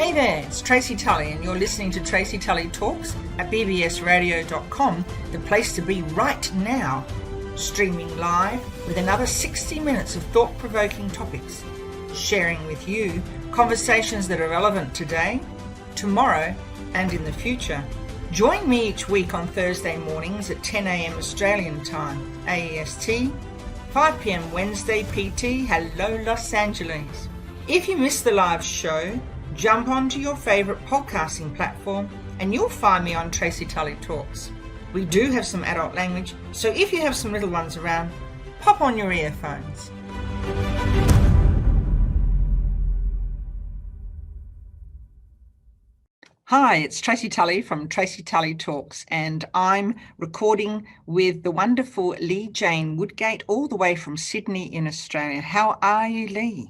Hey there, it's Tracy Tully and you're listening to Tracy Tully Talks at bbsradio.com, the place to be right now. Streaming live with another 60 minutes of thought-provoking topics. Sharing with you conversations that are relevant today, tomorrow and in the future. Join me each week on Thursday mornings at 10 a.m. Australian time, AEST, 5 p.m. Wednesday PT, hello Los Angeles. If you miss the live show, jump onto your favourite podcasting platform and you'll find me on Tracy Tully Talks. We do have some adult language, so if you have some little ones around, pop on your earphones. Hi, it's Tracy Tully from Tracy Tully Talks, and I'm recording with the wonderful Leigh Jane Woodgate all the way from Sydney in Australia. How are you, Leigh?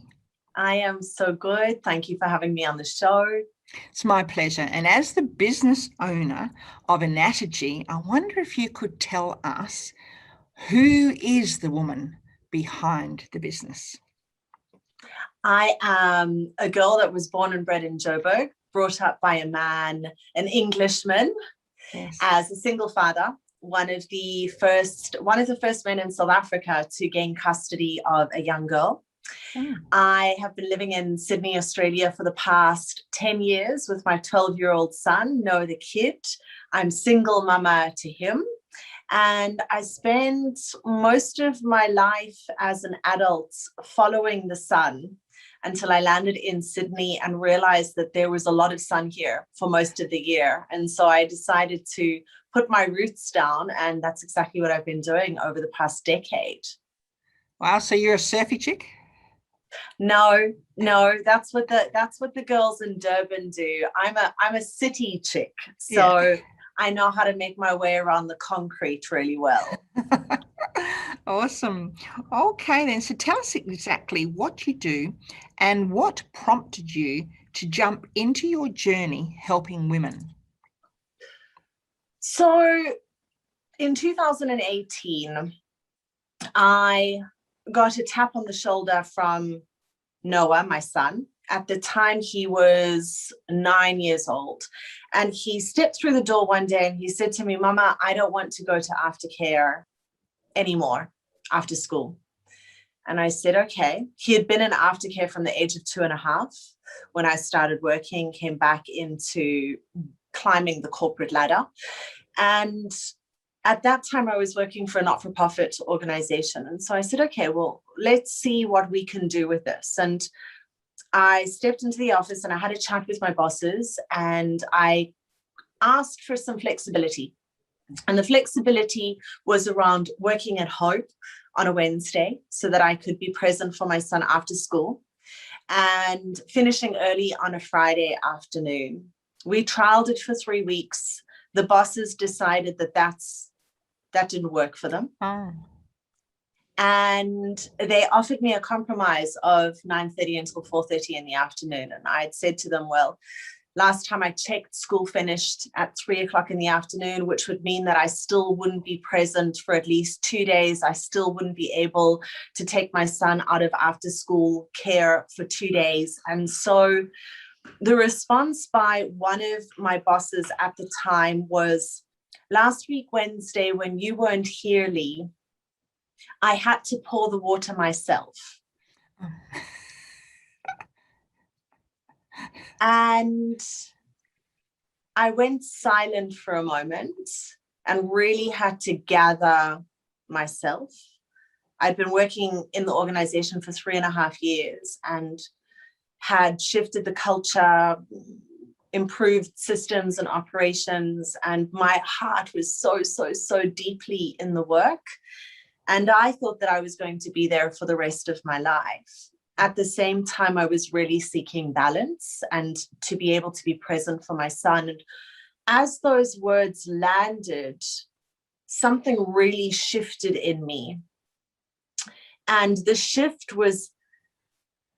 I am so good. Thank you for having me on the show. It's my pleasure. And as the business owner of Inategy, I wonder if you could tell us who is the woman behind the business? I am a girl that was born and bred in Joburg, brought up by a man, an Englishman, Yes. as a single father, one of the first men in South Africa to gain custody of a young girl. I have been living in Sydney, Australia for the past 10 years with my 12-year-old son, Noah the kid. I'm single mama to him. And I spent most of my life as an adult following the sun until I landed in Sydney and realized that there was a lot of sun here for most of the year. And so I decided to put my roots down, and that's exactly what I've been doing over the past decade. Wow, so you're a surfy chick? No, that's what the girls in Durban do. I'm a city chick, so yeah. I know how to make my way around the concrete really well. Awesome. Okay then, so tell us exactly what you do and what prompted you to jump into your journey helping women. So in 2018, I got a tap on the shoulder from Noah, my son. At the time, he was 9 years old. And he stepped through the door one day and he said to me, "Mama, I don't want to go to aftercare anymore after school." And I said, okay. He had been in aftercare from the age of 2.5 when I started working, came back into climbing the corporate ladder. And at that time, I was working for a not-for-profit organization. And so I said, okay, well, let's see what we can do with this. And I stepped into the office and I had a chat with my bosses and I asked for some flexibility. And the flexibility was around working at home on a Wednesday so that I could be present for my son after school and finishing early on a Friday afternoon. We trialed it for 3 weeks. The bosses decided that didn't work for them. Oh. And they offered me a compromise of 9:30 until 4:30 in the afternoon. And I had said to them, well, last time I checked, school finished at 3 o'clock in the afternoon, which would mean that I still wouldn't be present for at least 2 days. I still wouldn't be able to take my son out of after school care for 2 days. And so the response by one of my bosses at the time was, "Last week, Wednesday, when you weren't here, Leigh, I had to pour the water myself." And I went silent for a moment and really had to gather myself. I'd been working in the organization for 3.5 years and had shifted the culture, improved systems and operations, and my heart was so deeply in the work. And I thought that I was going to be there for the rest of my life. At the same time, I was really seeking balance and to be able to be present for my son. And as those words landed, something really shifted in me. And the shift was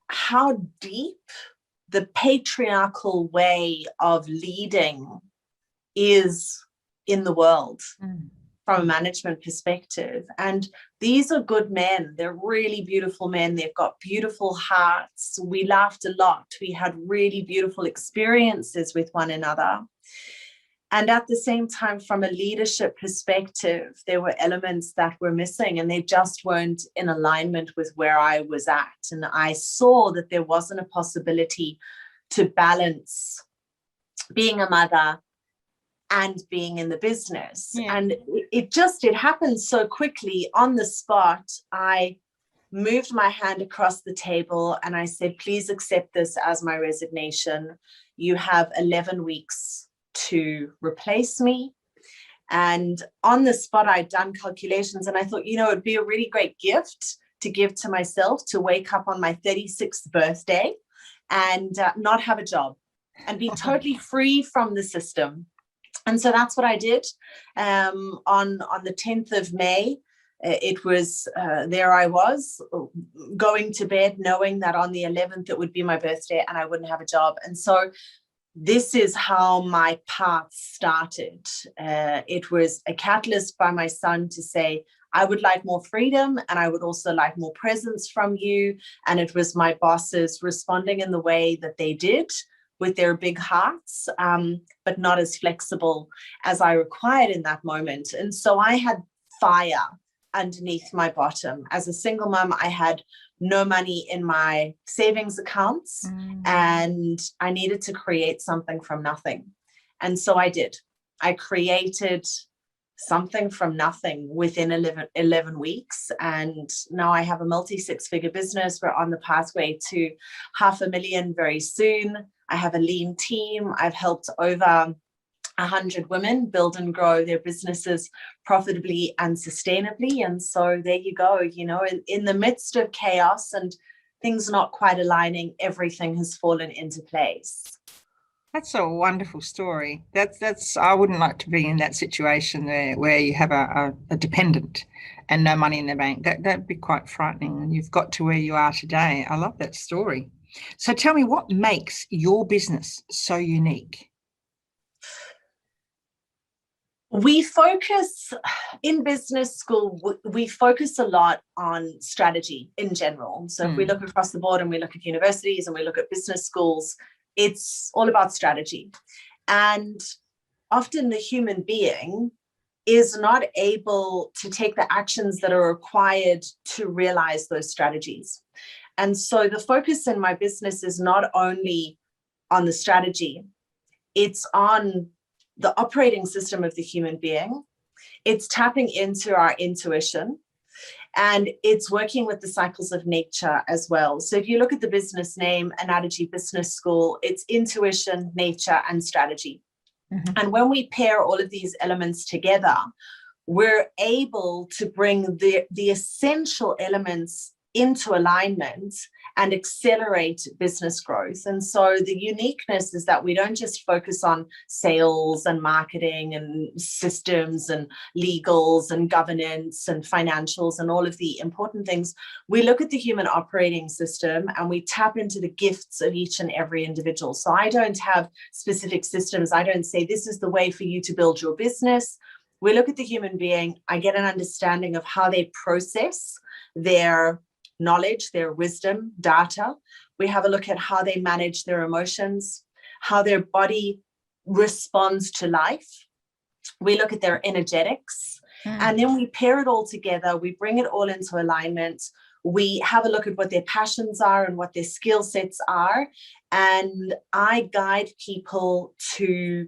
how deep the patriarchal way of leading is in the world. from a management perspective. And these are good men. They're really beautiful men. They've got beautiful hearts. We laughed a lot. We had really beautiful experiences with one another. And at the same time, from a leadership perspective, there were elements that were missing, and they just weren't in alignment with where I was at. And I saw that there wasn't a possibility to balance being a mother and being in the business. Yeah. And it happened so quickly on the spot. I moved my hand across the table and I said, please accept this as my resignation. You have 11 weeks to replace me. And on the spot, I'd done calculations and I thought, it'd be a really great gift to give to myself to wake up on my 36th birthday and not have a job and be totally free from the system. And so that's what I did. On the 10th of May, it was, there I was going to bed knowing that on the 11th it would be my birthday and I wouldn't have a job. And so this is how my path started. It was a catalyst by my son to say, I would like more freedom and I would also like more presence from you. And it was my bosses responding in the way that they did with their big hearts, but not as flexible as I required in that moment. And so I had fire underneath my bottom. As a single mom, I had no money in my savings accounts and I needed to create something from nothing. And so I did. I created something from nothing within 11 weeks. And now I have a multi-six-figure business. We're on the pathway to 500,000 very soon. I have a lean team. I've helped over 100 women build and grow their businesses profitably and sustainably. And so there you go, in the midst of chaos and things not quite aligning, everything has fallen into place. That's a wonderful story. That's I wouldn't like to be in that situation where you have a dependent and no money in the bank. That'd be quite frightening. And you've got to where you are today. I love that story. So tell me, what makes your business so unique? We focus in business school, we focus a lot on strategy in general. So if we look across the board and we look at universities and we look at business schools, it's all about strategy. And often the human being is not able to take the actions that are required to realize those strategies. And so the focus in my business is not only on the strategy, it's on the operating system of the human being. It's tapping into our intuition, and it's working with the cycles of nature as well. So if you look at the business name, Inategy Business School, it's intuition, nature, and strategy. And when we pair all of these elements together, we're able to bring the essential elements into alignment and accelerate business growth. And so the uniqueness is that we don't just focus on sales and marketing and systems and legals and governance and financials and all of the important things. We look at the human operating system and we tap into the gifts of each and every individual. So I don't have specific systems. I don't say this is the way for you to build your business. We look at the human being. I get an understanding of how they process their knowledge, their wisdom, data. We have a look at how they manage their emotions, how their body responds to life. We look at their energetics, and then we pair it all together. We bring it all into alignment. We have a look at what their passions are and what their skill sets are. And I guide people to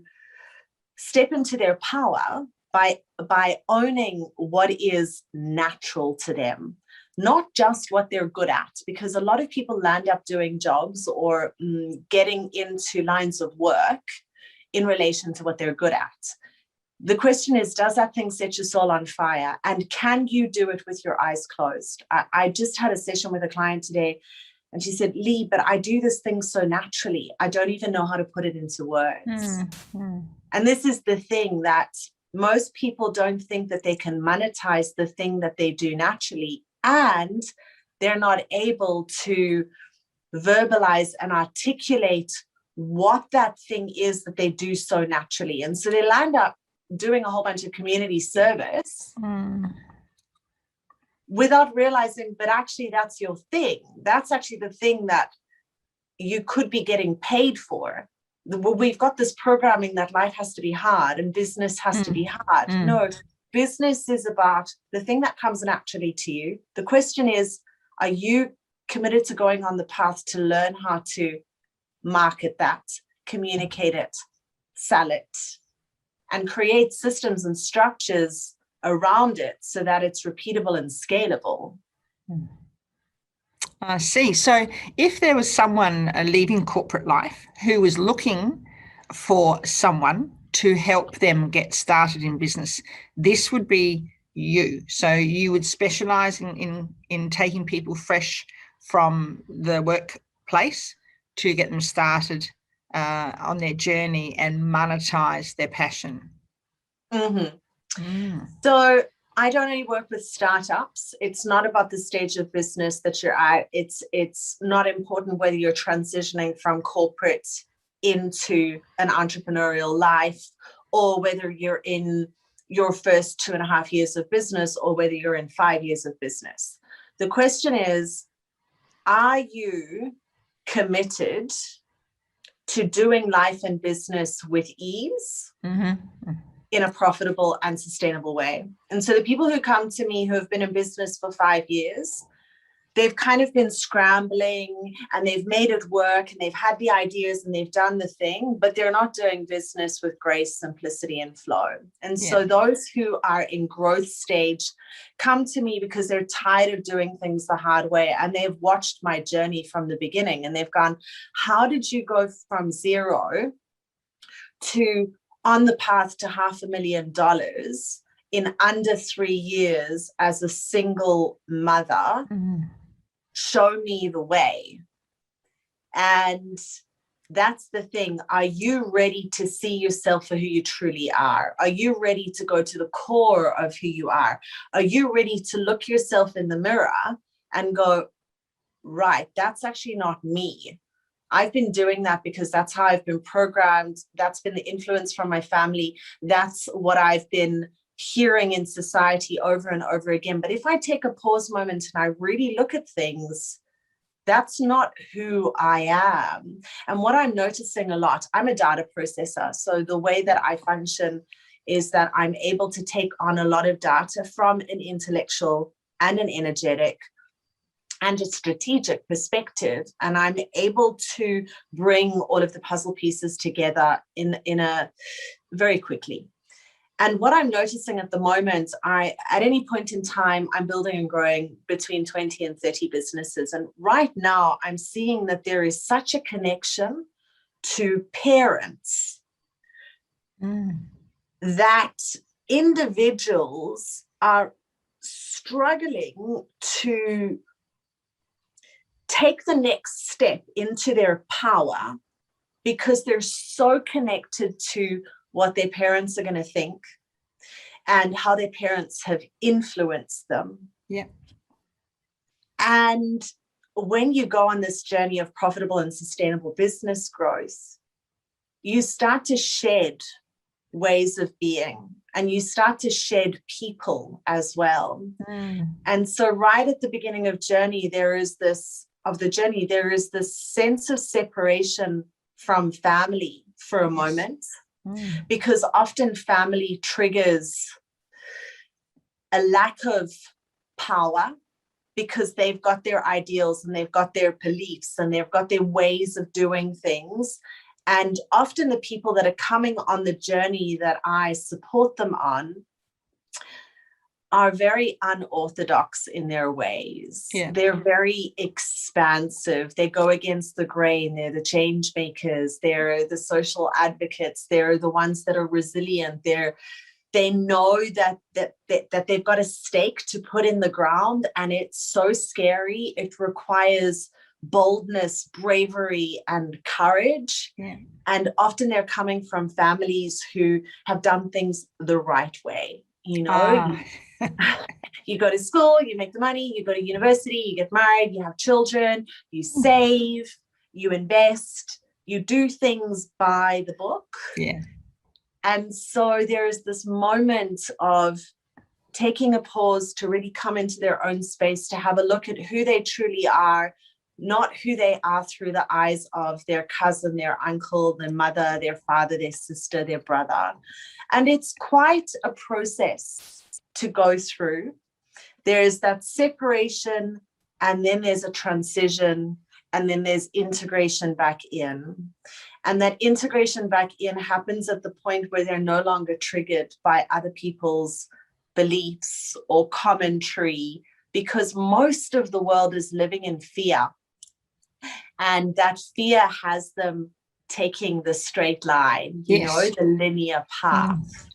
step into their power by owning what is natural to them, not just what they're good at, because a lot of people land up doing jobs or getting into lines of work in relation to what they're good at. The question is, does that thing set your soul on fire? And can you do it with your eyes closed? I just had a session with a client today, and she said, Leigh, but I do this thing so naturally. I don't even know how to put it into words. And this is the thing, that most people don't think that they can monetize the thing that they do naturally, and they're not able to verbalize and articulate what that thing is that they do so naturally. And so they land up doing a whole bunch of community service without realizing, but actually that's your thing. That's actually the thing that you could be getting paid for. We've got this programming that life has to be hard and business has to be hard. No, business is about the thing that comes naturally to you. The question is, are you committed to going on the path to learn how to market that, communicate it, sell it, and create systems and structures around it so that it's repeatable and scalable? I see. So if there was someone leaving corporate life who was looking for someone to help them get started in business, this would be you. So you would specialize in taking people fresh from the workplace to get them started on their journey and monetize their passion. So I don't only work with startups. It's not about the stage of business that you're at. It's not important whether you're transitioning from corporate into an entrepreneurial life, or whether you're in your first 2.5 years of business, or whether you're in 5 years of business. The question is, are you committed to doing life and business with ease? In a profitable and sustainable way? And so the people who come to me who have been in business for 5 years, they've kind of been scrambling and they've made it work and they've had the ideas and they've done the thing, but they're not doing business with grace, simplicity, and flow. And so those who are in growth stage come to me because they're tired of doing things the hard way, and they've watched my journey from the beginning and they've gone, how did you go from zero to on the path to $500,000 in under 3 years as a single mother? Show me the way. And that's the thing. Are you ready to see yourself for who you truly are? Are you ready to go to the core of who you are? Are you ready to look yourself in the mirror and go, right, that's actually not me. I've been doing that because that's how I've been programmed. That's been the influence from my family. That's what I've been hearing in society over and over again. But if I take a pause moment and I really look at things, that's not who I am. And what I'm noticing a lot, I'm a data processor. So the way that I function is that I'm able to take on a lot of data from an intellectual and an energetic and a strategic perspective, and I'm able to bring all of the puzzle pieces together in a very quickly. And what I'm noticing at the moment, at any point in time, I'm building and growing between 20 and 30 businesses. And right now I'm seeing that there is such a connection to parents that individuals are struggling to take the next step into their power because they're so connected to what their parents are going to think and how their parents have influenced them. And when you go on this journey of profitable and sustainable business growth, you start to shed ways of being and you start to shed people as well. And so right at the beginning of journey, there is this sense of separation from family for a moment, because often family triggers a lack of power because they've got their ideals and they've got their beliefs and they've got their ways of doing things. And often the people that are coming on the journey that I support them on are very unorthodox in their ways. They're very expansive. They go against the grain. They're the change makers. They're the social advocates. They're the ones that are resilient. They know that they've got a stake to put in the ground, and it's so scary. It requires boldness, bravery, and courage. And often they're coming from families who have done things the right way. You know, you go to school, you make the money, you go to university, you get married, you have children, you save, you invest, you do things by the book. And so there is this moment of taking a pause to really come into their own space, to have a look at who they truly are, not who they are through the eyes of their cousin, their uncle, their mother, their father, their sister, their brother. And it's quite a process to go through. There's that separation, and then there's a transition, and then there's integration back in. And that integration back in happens at the point where they're no longer triggered by other people's beliefs or commentary, because most of the world is living in fear. And that fear has them taking the straight line, the linear path.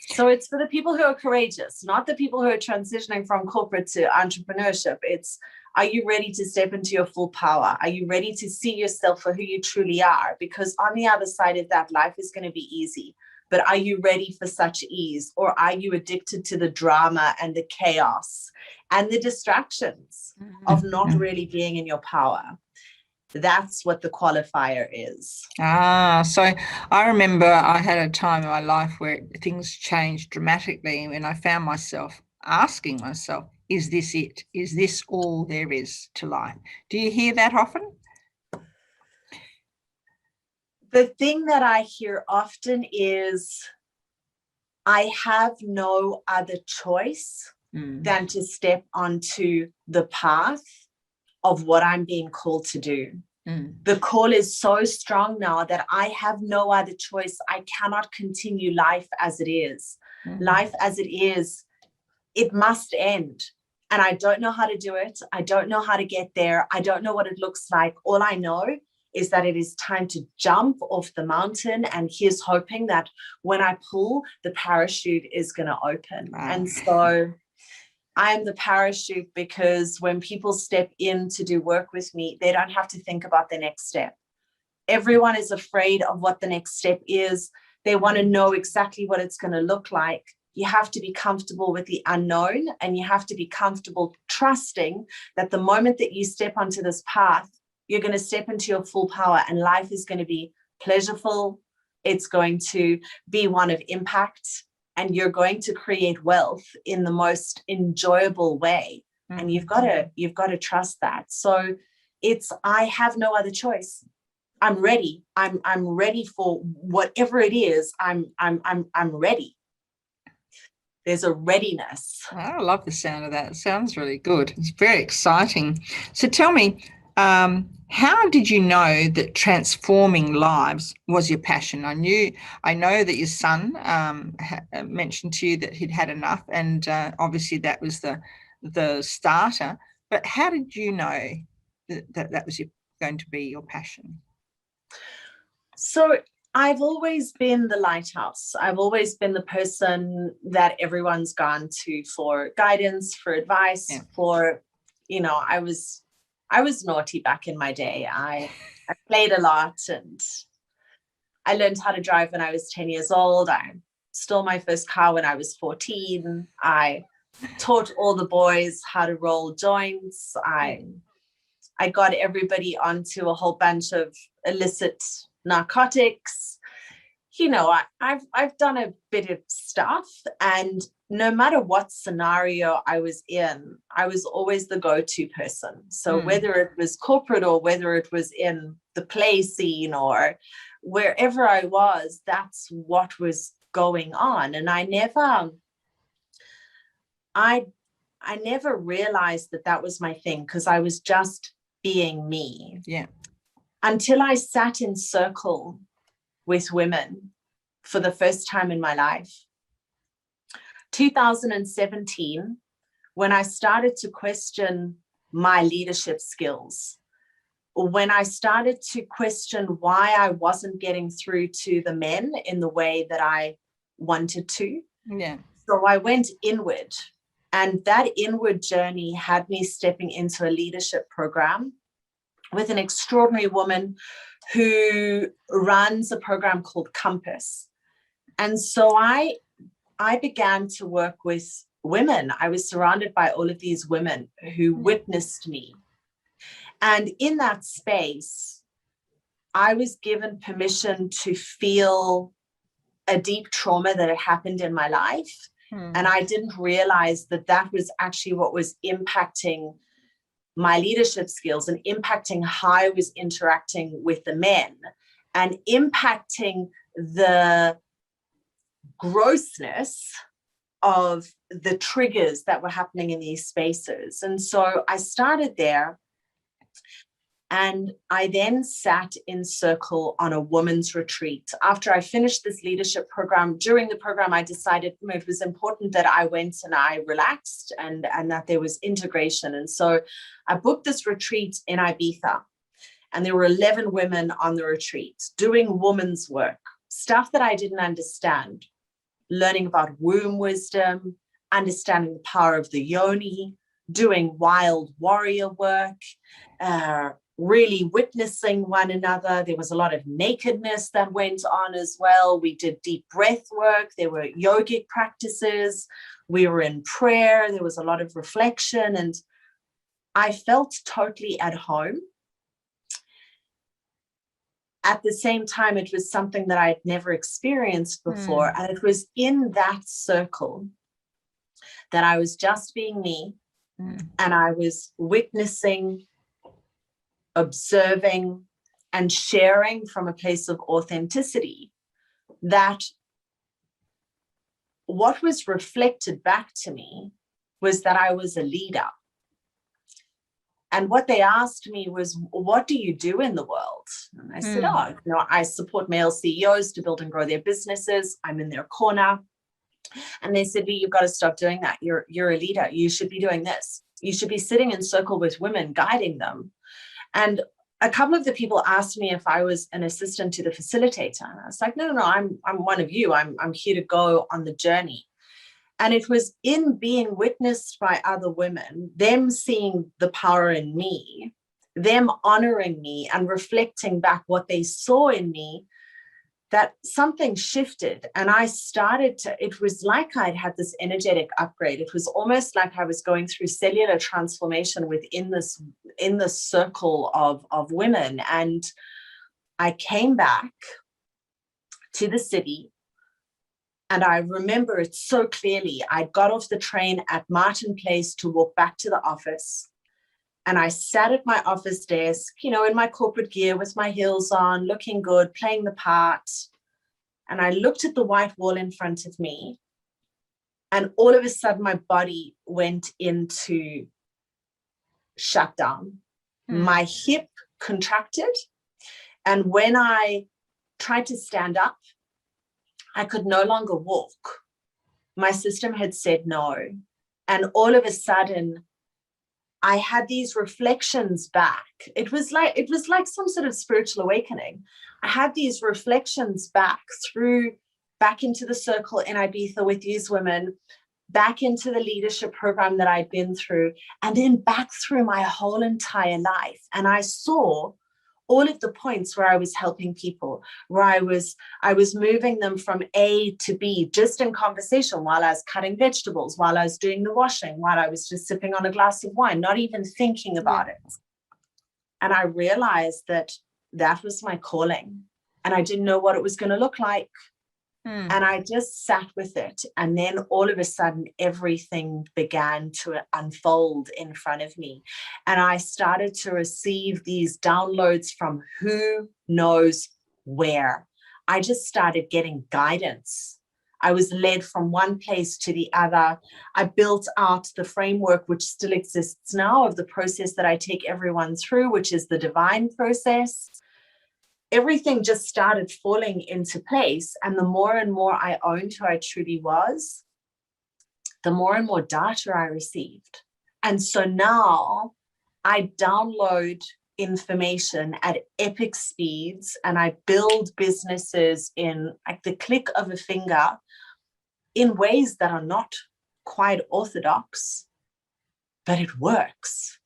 So it's for the people who are courageous, not the people who are transitioning from corporate to entrepreneurship. It's, are you ready to step into your full power? Are you ready to see yourself for who you truly are? Because on the other side of that, life is going to be easy. But are you ready for such ease? Or are you addicted to the drama and the chaos and the distractions of not really being in your power? That's what the qualifier is. So I remember I had a time in my life where things changed dramatically, and I found myself asking myself, is this it? Is this all there is to life? Do you hear that often? The thing that I hear often is, I have no other choice than to step onto the path of what I'm being called to do. The call is so strong now that I have no other choice. I cannot continue life as it is. Life as it is, it must end. And I don't know how to do it. I don't know how to get there. I don't know what it looks like. All I know is that it is time to jump off the mountain. And here's hoping that when I pull, the parachute is going to open. Wow. And so I'm the parachute, because when people step in to do work with me, they don't have to think about the next step. Everyone is afraid of what the next step is. They want to know exactly what it's going to look like. You have to be comfortable with the unknown, and you have to be comfortable trusting that the moment that you step onto this path, you're going to step into your full power, and life is going to be pleasurable. It's going to be one of impact, and you're going to create wealth in the most enjoyable way. And you've got to trust that. So it's, I have no other choice. I'm ready. I'm ready for whatever it is. I'm ready. There's a readiness. I love the sound of that. It sounds really good. It's very exciting. So tell me, how did you know that transforming lives was your passion? I know that your son mentioned to you that he'd had enough, and obviously that was the starter. But how did you know that was going to be your passion? So I've always been the lighthouse. I've always been the person that everyone's gone to for guidance, for advice, for, I was naughty back in my day. I played a lot, and I learned how to drive when I was 10 years old. I stole my first car when I was 14. I taught all the boys how to roll joints. I got everybody onto a whole bunch of illicit narcotics. I've done a bit of stuff, and no matter what scenario I was in, I was always the go-to person. So whether it was corporate or whether it was in the play scene or wherever I was, that's what was going on. And I never realized that was my thing, because I was just being me. Yeah. Until I sat in circle with women for the first time in my life. 2017, when I started to question my leadership skills, when I started to question why I wasn't getting through to the men in the way that I wanted to. Yeah. So I went inward, and that inward journey had me stepping into a leadership program with an extraordinary woman who runs a program called Compass. And so I began to work with women. I was surrounded by all of these women who witnessed me. And in that space, I was given permission to feel a deep trauma that had happened in my life. And I didn't realize that that was actually what was impacting my leadership skills and impacting how I was interacting with the men and impacting the grossness of the triggers that were happening in these spaces. And so I started there. And I then sat in circle on a women's retreat. After I finished this leadership program, during the program, I decided it was important that I went and I relaxed and that there was integration. And so I booked this retreat in Ibiza. And there were 11 women on the retreat doing women's work, stuff that I didn't understand, learning about womb wisdom, understanding the power of the yoni, doing wild warrior work, really witnessing one another. There was a lot of nakedness that went on as well. We did deep breath work. There were yogic practices. We were in prayer. There was a lot of reflection, and I felt totally at home. At the same time, it was something that I had never experienced before. And it was in that circle that I was just being me, and I was witnessing, observing, and sharing from a place of authenticity, that what was reflected back to me was that I was a leader. And what they asked me was, what do you do in the world? And I said, I support male CEOs to build and grow their businesses. I'm in their corner. And they said, Leigh, you've got to stop doing that. You're a leader. You should be doing this. You should be sitting in circle with women, guiding them. And a couple of the people asked me if I was an assistant to the facilitator. And I was like, no, I'm one of you. I'm here to go on the journey. And it was in being witnessed by other women, them seeing the power in me, them honoring me and reflecting back what they saw in me, that something shifted. And I started to, it was like I'd had this energetic upgrade. It was almost like I was going through cellular transformation within this circle of women. And I came back to the city. And I remember it so clearly. I got off the train at Martin Place to walk back to the office. And I sat at my office desk, in my corporate gear with my heels on, looking good, playing the part. And I looked at the white wall in front of me. And all of a sudden, my body went into shutdown. My hip contracted. And when I tried to stand up, I could no longer walk. My system had said no. And all of a sudden, I had these reflections back. It was like some sort of spiritual awakening. I had these reflections back into the circle in Ibiza with these women, back into the leadership program that I'd been through, and then back through my whole entire life. And I saw all of the points where I was helping people, where I was moving them from A to B, just in conversation, while I was cutting vegetables, while I was doing the washing, while I was just sipping on a glass of wine, not even thinking about it. And I realized that was my calling, and I didn't know what it was going to look like. And I just sat with it. And then all of a sudden, everything began to unfold in front of me. And I started to receive these downloads from who knows where. I just started getting guidance. I was led from one place to the other. I built out the framework, which still exists now, of the process that I take everyone through, which is the divine process. Everything just started falling into place. And the more and more I owned who I truly was, the more and more data I received. And so now I download information at epic speeds, and I build businesses in like the click of a finger in ways that are not quite orthodox, but it works.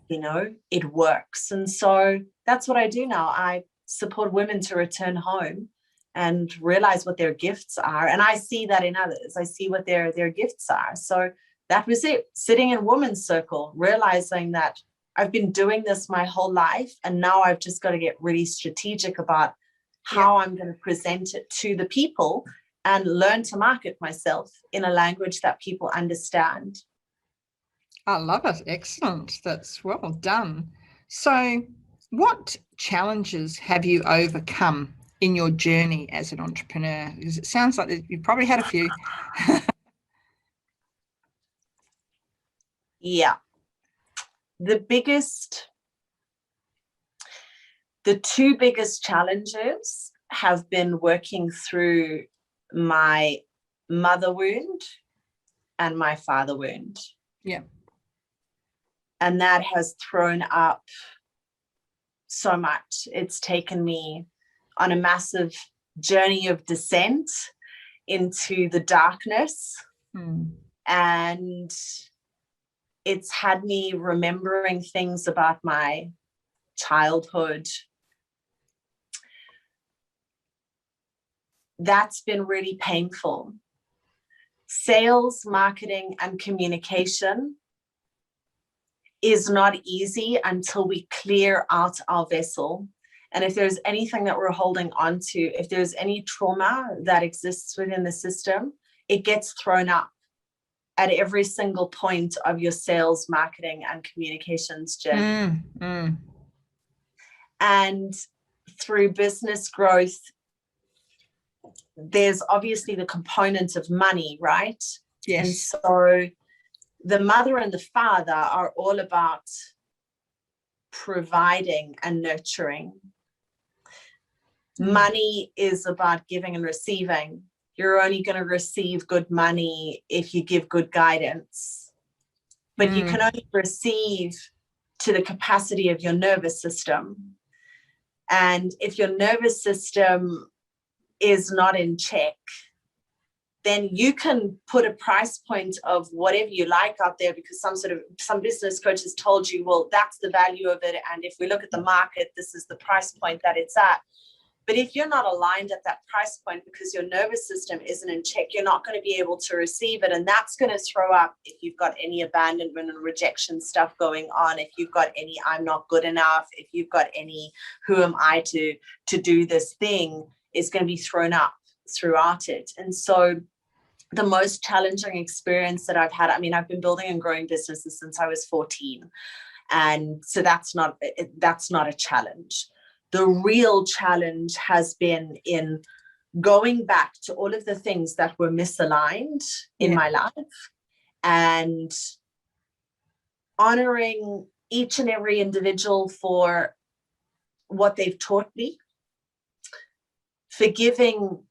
It works. And so that's what I do now. I support women to return home and realize what their gifts are. And I see that in others. I see what their gifts are. So that was it. Sitting in women's circle, realizing that I've been doing this my whole life. And now I've just got to get really strategic about how I'm going to present it to the people and learn to market myself in a language that people understand. I love it. Excellent. That's well done. So what challenges have you overcome in your journey as an entrepreneur? Because it sounds like you've probably had a few. Yeah. The two biggest challenges have been working through my mother wound and my father wound. Yeah. And that has thrown up so much. It's taken me on a massive journey of descent into the darkness. And it's had me remembering things about my childhood. That's been really painful. Sales, marketing, and communication is not easy until we clear out our vessel. And if there's anything that we're holding on to, if there's any trauma that exists within the system, it gets thrown up at every single point of your sales, marketing, and communications journey. And through business growth, there's obviously the component of money, right? Yes. And so the mother and the father are all about providing and nurturing. Money is about giving and receiving. You're only going to receive good money if you give good guidance. But you can only receive to the capacity of your nervous system. And if your nervous system is not in check, then you can put a price point of whatever you like out there, because some business coach has told you, well, that's the value of it. And if we look at the market, this is the price point that it's at. But if you're not aligned at that price point because your nervous system isn't in check, you're not going to be able to receive it. And that's going to throw up if you've got any abandonment and rejection stuff going on, if you've got any I'm not good enough, if you've got any who am I to do this thing, is going to be thrown up throughout it. And so the most challenging experience that I've had, I mean, I've been building and growing businesses since I was 14. And so that's not a challenge. The real challenge has been in going back to all of the things that were misaligned in my life and honoring each and every individual for what they've taught me, forgiving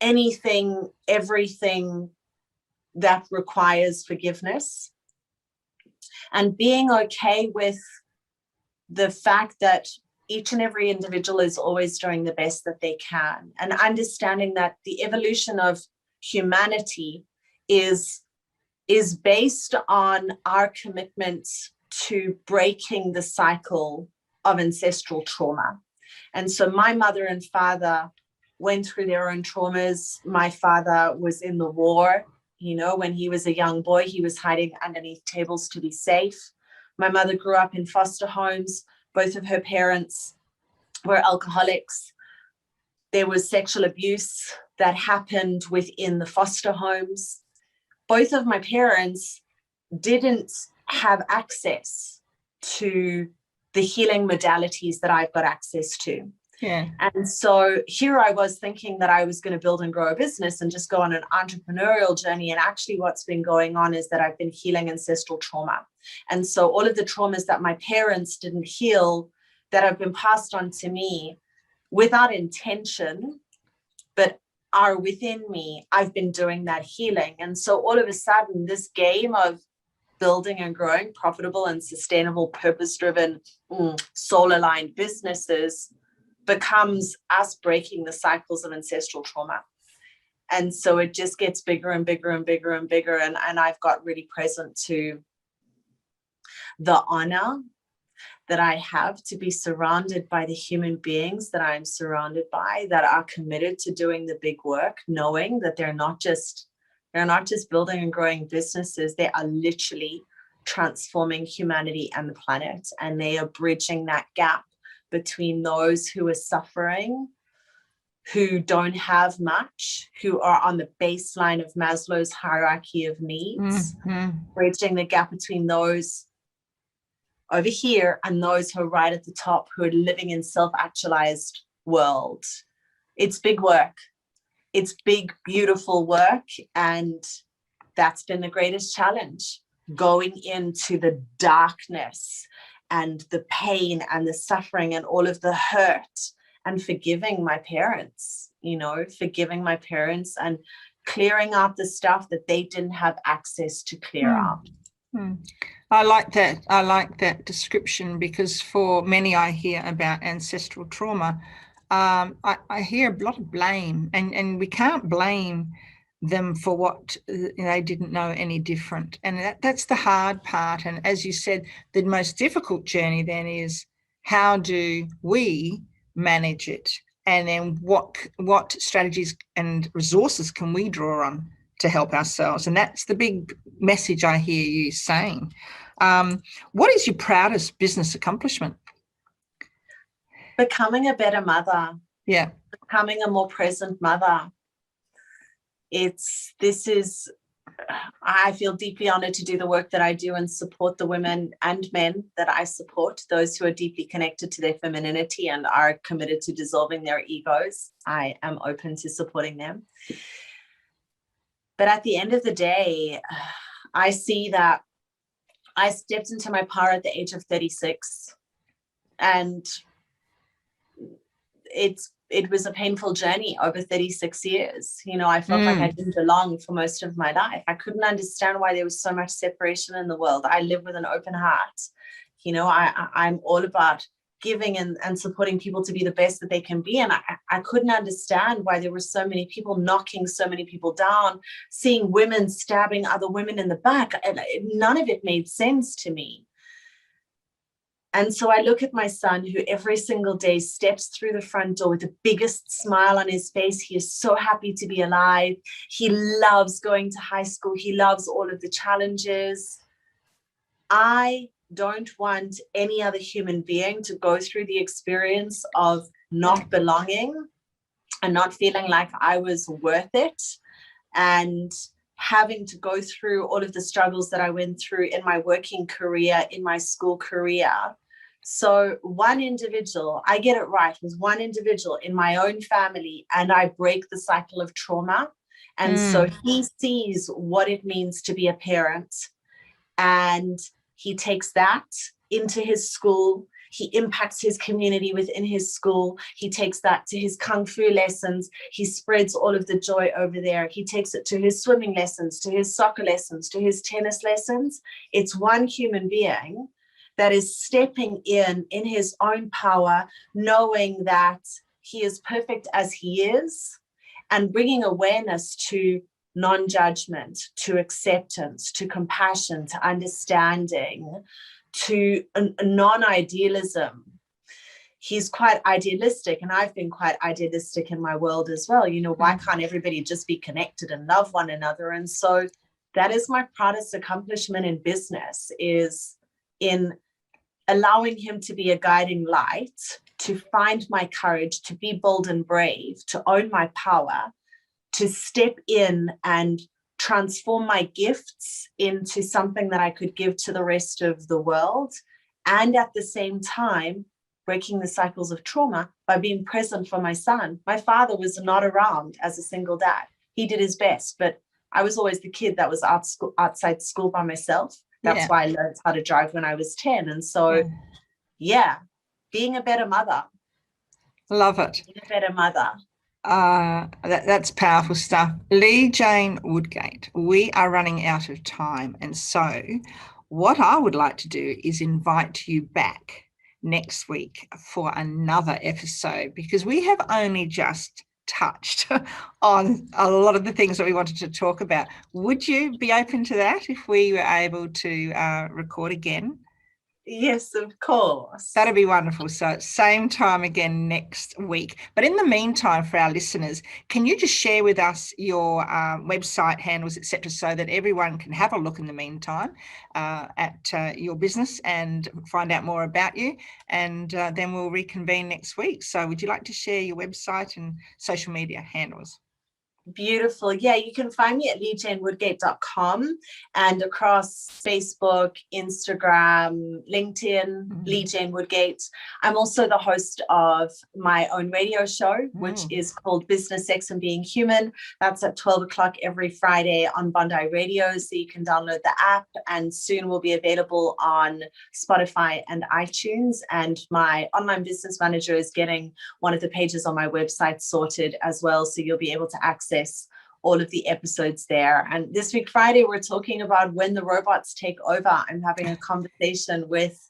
anything, everything that requires forgiveness, and being okay with the fact that each and every individual is always doing the best that they can, and understanding that the evolution of humanity is based on our commitment to breaking the cycle of ancestral trauma. And so my mother and father went through their own traumas. My father was in the war. You know, when he was a young boy, he was hiding underneath tables to be safe. My mother grew up in foster homes. Both of her parents were alcoholics. There was sexual abuse that happened within the foster homes. Both of my parents didn't have access to the healing modalities that I've got access to. Yeah. And so here I was thinking that I was going to build and grow a business and just go on an entrepreneurial journey. And actually what's been going on is that I've been healing ancestral trauma. And so all of the traumas that my parents didn't heal that have been passed on to me without intention, but are within me, I've been doing that healing. And so all of a sudden, this game of building and growing profitable and sustainable, purpose-driven, soul-aligned businesses becomes us breaking the cycles of ancestral trauma. And so it just gets bigger and bigger and bigger and bigger. And I've got really present to the honor that I have to be surrounded by the human beings that I'm surrounded by, that are committed to doing the big work, knowing that they're not just building and growing businesses, they are literally transforming humanity and the planet. And they are bridging that gap between those who are suffering, who don't have much, who are on the baseline of Maslow's hierarchy of needs, bridging the gap between those over here and those who are right at the top, who are living in self-actualized world. It's big work. It's big, beautiful work. And that's been the greatest challenge, going into the darkness and the pain and the suffering and all of the hurt, and forgiving my parents, forgiving my parents and clearing out the stuff that they didn't have access to clear out. I like that. I like that description, because for many I hear about ancestral trauma, I hear a lot of blame, and we can't blame them for what they didn't know any different. And that's the hard part. And as you said, the most difficult journey then is, how do we manage it? And then what strategies and resources can we draw on to help ourselves? And that's the big message I hear you saying. What is your proudest business accomplishment? Becoming a better mother. Yeah. Becoming a more present mother. I feel deeply honored to do the work that I do and support the women and men that I support, those who are deeply connected to their femininity and are committed to dissolving their egos. I am open to supporting them. But at the end of the day, I see that I stepped into my power at the age of 36, and it was a painful journey over 36 years. I felt like I didn't belong for most of my life. I couldn't understand why there was so much separation in the world. I live with an open heart. I'm all about giving and supporting people to be the best that they can be. And I couldn't understand why there were so many people knocking so many people down, seeing women stabbing other women in the back. And none of it made sense to me. And so I look at my son, who every single day steps through the front door with the biggest smile on his face. He is so happy to be alive. He loves going to high school. He loves all of the challenges. I don't want any other human being to go through the experience of not belonging and not feeling like I was worth it, and having to go through all of the struggles that I went through in my working career, in my school career. So one individual, I get it right, was one individual in my own family, and I break the cycle of trauma. And so he sees what it means to be a parent, and he takes that into his school. He impacts his community within his school. He takes that to his Kung Fu lessons. He spreads all of the joy over there. He takes it to his swimming lessons, to his soccer lessons, to his tennis lessons. It's one human being that is stepping in his own power, knowing that he is perfect as he is, and bringing awareness to non-judgment, to acceptance, to compassion, to understanding, to a non-idealism. He's quite idealistic, and I've been quite idealistic in my world as well. Why can't everybody just be connected and love one another? And so that is my proudest accomplishment in business, is in allowing him to be a guiding light, to find my courage, to be bold and brave, to own my power, to step in and transform my gifts into something that I could give to the rest of the world, and at the same time breaking the cycles of trauma by being present for my son. My father was not around as a single dad. He did his best, but I was always the kid that was outside school by myself. That's why I learned how to drive when I was 10. And so, being a better mother. Love it. Being a better mother. That's powerful stuff. Leigh Jane Woodgate, we are running out of time. And so what I would like to do is invite you back next week for another episode, because we have only just touched on a lot of the things that we wanted to talk about. Would you be open to that if we were able to record again? Yes, of course. That'd be wonderful. So same time again next week. But in the meantime, for our listeners, can you just share with us your website handles, etc., so that everyone can have a look in the meantime at your business and find out more about you, and then we'll reconvene next week. So would you like to share your website and social media handles? Beautiful. Yeah, you can find me at leighjanewoodgate.com and across Facebook, Instagram, LinkedIn, Leigh Jane Woodgate. I'm also the host of my own radio show, which is called Business, Sex and Being Human. That's at 12 o'clock every Friday on Bondi Radio. So you can download the app, and soon will be available on Spotify and iTunes. And my online business manager is getting one of the pages on my website sorted as well. So you'll be able to access all of the episodes there. And this week, Friday, we're talking about when the robots take over. I'm having a conversation with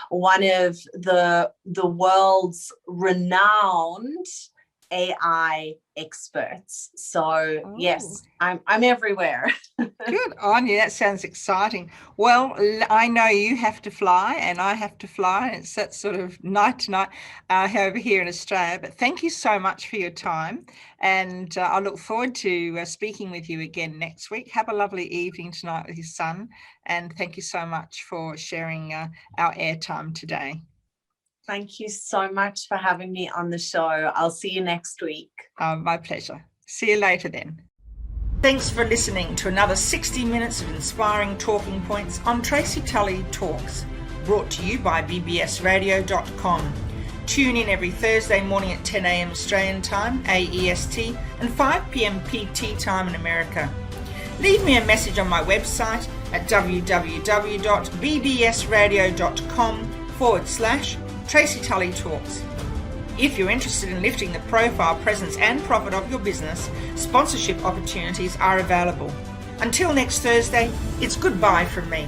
one of the world's renowned AI experts. So yes, I'm everywhere. Good on you. That sounds exciting. Well, I know you have to fly and I have to fly, and it's that sort of night to night over here in Australia. But thank you so much for your time, and I look forward to speaking with you again next week. Have a lovely evening tonight with your son, and thank you so much for sharing our airtime today. Thank you so much for having me on the show. I'll see you next week. My pleasure. See you later then. Thanks for listening to another 60 minutes of inspiring talking points on Tracy Tully Talks, brought to you by bbsradio.com. Tune in every Thursday morning at 10 a.m. Australian time, AEST, and 5 p.m. PT time in America. Leave me a message on my website at www.bdsradio.com/Tracy Tully Talks. If you're interested in lifting the profile, presence and profit of your business, sponsorship opportunities are available. Until next Thursday, it's goodbye from me.